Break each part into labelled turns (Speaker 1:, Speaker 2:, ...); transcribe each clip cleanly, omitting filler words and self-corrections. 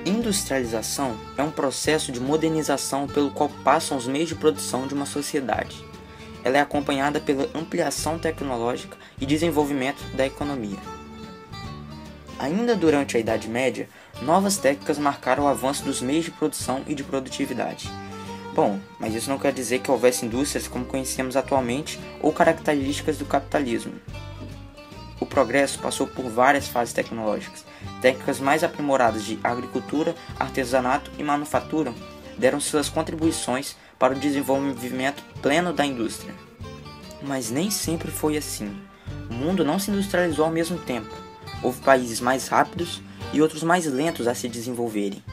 Speaker 1: Industrialização é um processo de modernização pelo qual passam os meios de produção de uma sociedade. Ela é acompanhada pela ampliação tecnológica e desenvolvimento da economia. Ainda durante a Idade Média, novas técnicas marcaram o avanço dos meios de produção e de produtividade. Bom, mas isso não quer dizer que houvesse indústrias como conhecemos atualmente ou características do capitalismo. O progresso passou por várias fases tecnológicas. Técnicas mais aprimoradas de agricultura, artesanato e manufatura deram suas contribuições para o desenvolvimento pleno da indústria. Mas nem sempre foi assim. O mundo não se industrializou ao mesmo tempo. Houve países mais rápidos e outros mais lentos a se desenvolverem.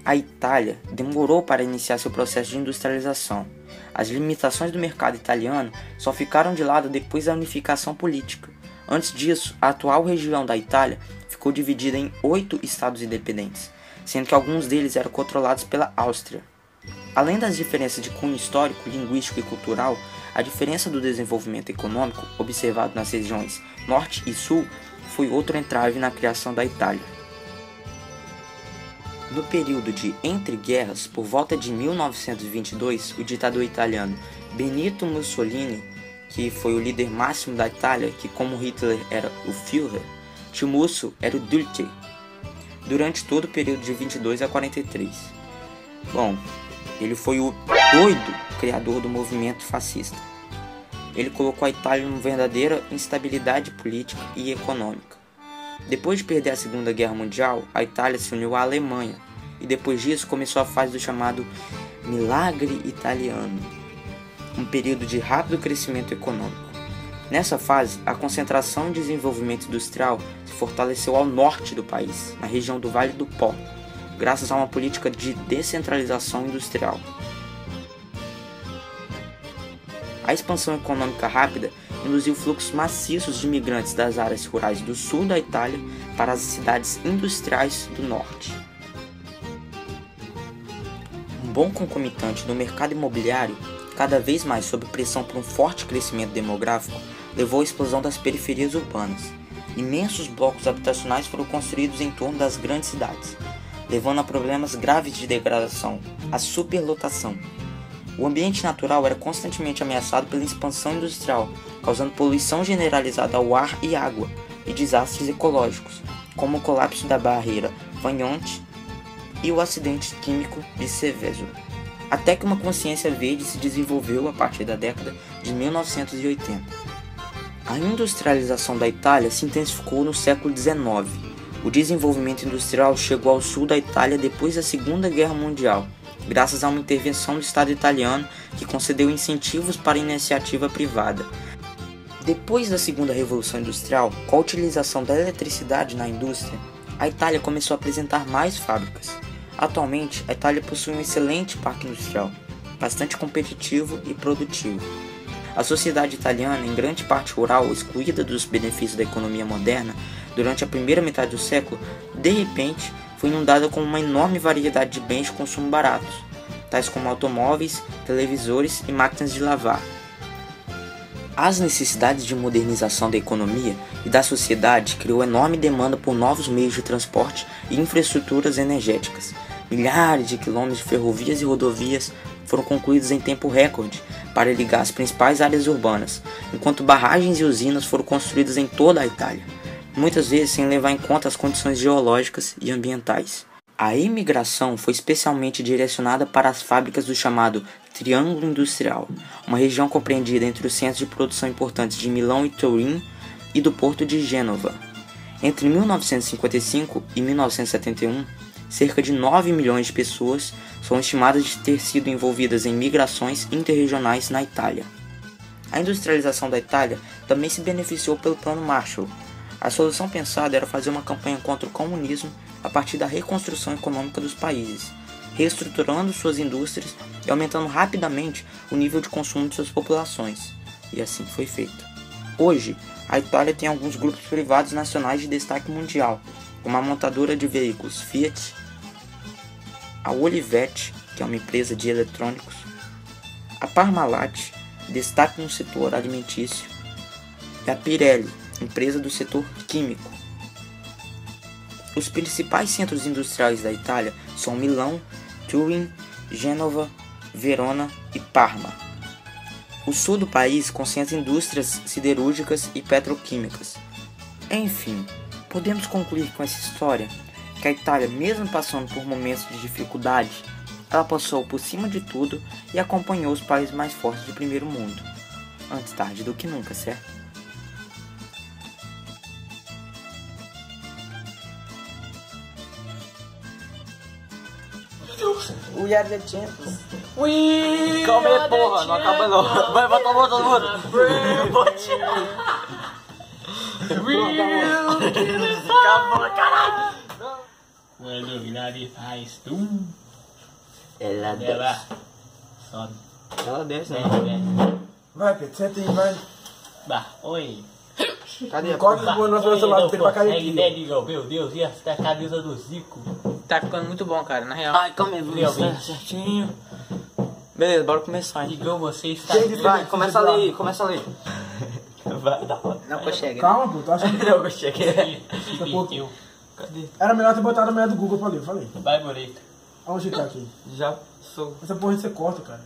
Speaker 1: A Itália demorou para iniciar seu processo de industrialização. As limitações do mercado italiano só ficaram de lado depois da unificação política. Antes disso, a atual região da Itália ficou dividida em 8 estados independentes, sendo que alguns deles eram controlados pela Áustria. Além das diferenças de cunho histórico, linguístico e cultural, a diferença do desenvolvimento econômico observado nas regiões Norte e Sul foi outro entrave na criação da Itália. No período de entre-guerras, por volta de 1922, o ditador italiano Benito Mussolini, que foi o líder máximo da Itália, que como Hitler era o Führer, Musso era o Duce, durante todo o período de 22 a 43. Bom, ele foi o doido criador do movimento fascista. Ele colocou a Itália numa verdadeira instabilidade política e econômica. Depois de perder a Segunda Guerra Mundial, a Itália se uniu à Alemanha, e depois disso começou a fase do chamado Milagre Italiano, um período de rápido crescimento econômico. Nessa fase, a concentração e desenvolvimento industrial se fortaleceu ao norte do país, na região do Vale do Pó, graças a uma política de descentralização industrial. A expansão econômica rápida induziu fluxos maciços de imigrantes das áreas rurais do sul da Itália para as cidades industriais do norte. Um bom concomitante no mercado imobiliário, cada vez mais sob pressão por um forte crescimento demográfico, levou à explosão das periferias urbanas. Imensos blocos habitacionais foram construídos em torno das grandes cidades, levando a problemas graves de degradação, a superlotação. O ambiente natural era constantemente ameaçado pela expansão industrial, causando poluição generalizada ao ar e água, e desastres ecológicos, como o colapso da barreira Vagnante e o acidente químico de Seveso. Até que uma consciência verde se desenvolveu a partir da década de 1980. A industrialização da Itália se intensificou no século XIX. O desenvolvimento industrial chegou ao sul da Itália depois da Segunda Guerra Mundial, graças a uma intervenção do Estado italiano que concedeu incentivos para a iniciativa privada. Depois da Segunda Revolução Industrial, com a utilização da eletricidade na indústria, a Itália começou a apresentar mais fábricas. Atualmente, a Itália possui um excelente parque industrial, bastante competitivo e produtivo. A sociedade italiana, em grande parte rural, excluída dos benefícios da economia moderna, durante a primeira metade do século, de repente, foi inundada com uma enorme variedade de bens de consumo baratos, tais como automóveis, televisores e máquinas de lavar. As necessidades de modernização da economia e da sociedade criou enorme demanda por novos meios de transporte e infraestruturas energéticas. Milhares de quilômetros de ferrovias e rodovias foram concluídos em tempo recorde para ligar as principais áreas urbanas, enquanto barragens e usinas foram construídas em toda a Itália, muitas vezes sem levar em conta as condições geológicas e ambientais. A imigração foi especialmente direcionada para as fábricas do chamado Triângulo Industrial, uma região compreendida entre os centros de produção importantes de Milão e Turim e do porto de Gênova. Entre 1955 e 1971, cerca de 9 milhões de pessoas são estimadas de ter sido envolvidas em migrações interregionais na Itália. A industrialização da Itália também se beneficiou pelo Plano Marshall. A solução pensada era fazer uma campanha contra o comunismo a partir da reconstrução econômica dos países, reestruturando suas indústrias e aumentando rapidamente o nível de consumo de suas populações. E assim foi feito. Hoje, a Itália tem alguns grupos privados nacionais de destaque mundial, como a montadora de veículos Fiat, a Olivetti, que é uma empresa de eletrônicos, a Parmalat, destaque no setor alimentício, e a Pirelli, empresa do setor químico. Os principais centros industriais da Itália são Milão, Turim, Gênova, Verona e Parma. O sul do país concentra indústrias siderúrgicas e petroquímicas. Enfim, podemos concluir com essa história que a Itália, mesmo passando por momentos de dificuldade, ela passou por cima de tudo e acompanhou os países mais fortes do primeiro mundo. Antes tarde do que nunca, certo?
Speaker 2: We are the champions.
Speaker 3: Calma aí, porra, não acaba não. Vai tomar todo mundo. Acabou, caralho.
Speaker 2: Quando Vinari faz tum,
Speaker 3: Ela
Speaker 2: ela sobe.
Speaker 3: Ela desce, né?
Speaker 4: Vai, Pedro, senta aí, vai.
Speaker 2: Bah, oi.
Speaker 3: Cadê a
Speaker 4: Corta o nosso celular pra cair aqui.
Speaker 2: Meu Deus, e essa é a camisa do Zico?
Speaker 1: Tá ficando muito bom, cara, na real.
Speaker 3: Ai, calma aí, vamos certinho. Beleza, bora começar.
Speaker 2: Digão, você está...
Speaker 3: Vai, começa a ler, começa a ler. Vai, dá pra...
Speaker 1: Não consegue.
Speaker 4: Calma, pô, tu acha que
Speaker 3: Não, cheguei.
Speaker 2: Cadê?
Speaker 4: era melhor ter botado a merda do Google pra ler, eu falei.
Speaker 2: Vai, bonito.
Speaker 4: Onde tá aqui?
Speaker 3: Já sou.
Speaker 4: Essa porra você corta, cara.